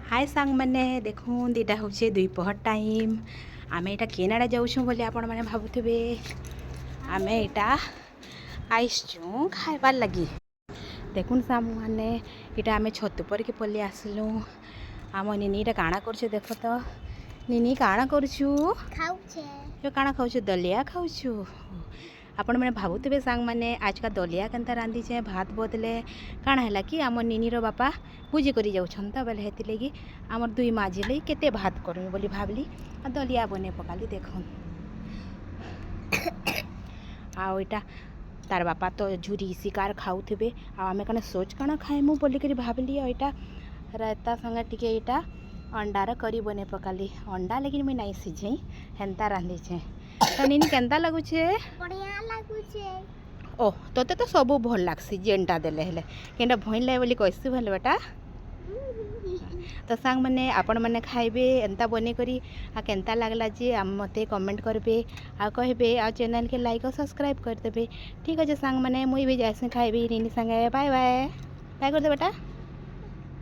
हाय सांग मैंने देखून दीटा हूँ दुपहर टाइम आम यहाँ केनाडा जाऊँ बोली आपण मैंने भावुवे आम यहाँ आईचु खाइबार लगी देखुन साम मैंने यहाँ आम छतु पर के पलि आसलु आम निनी काଣା कर देख तो निनी काଣା करछु काଣା खाऊ दलिया खाऊ आपण मैंने भावुवे सांग मैंने आज का दलिया केनता रांधीचे भात बदले काଣା है कि आम निनीर बापा बुझी कर जाऊन तो बोले हेती लगी आमर दुई माझी लगी केते भात करमी बोली भावली आ दलिया बने पकाली देख आईटा तार बापा तो झुरी शिकार खाऊे आम कण सोच कण खाएमु बोलिक भावली यहाँ रायता संगे टिके यहाँ अंडार करी बने पकाली अंडा लेकिन मुझे नहीं सिझे हेन्ता रांधीचे तो निनी केन्ता लगुचे ओ तोते तो सब भल लगसी जेनटा देले हेले केनटा भईन लागे बोली कहसी भले बेटा तो सांग मैंने आपण मैंने खाइबे एंता बने करी आ केन्ता लागला जे मते कमेंट करबे आ कहबे आ चैनल के लाइक और सब्सक्राइब कर देबे ठीक है सांग मैंने मुई भी जैसे खाइबे निनी संगे बाय बाय बाय कर दे बेटा।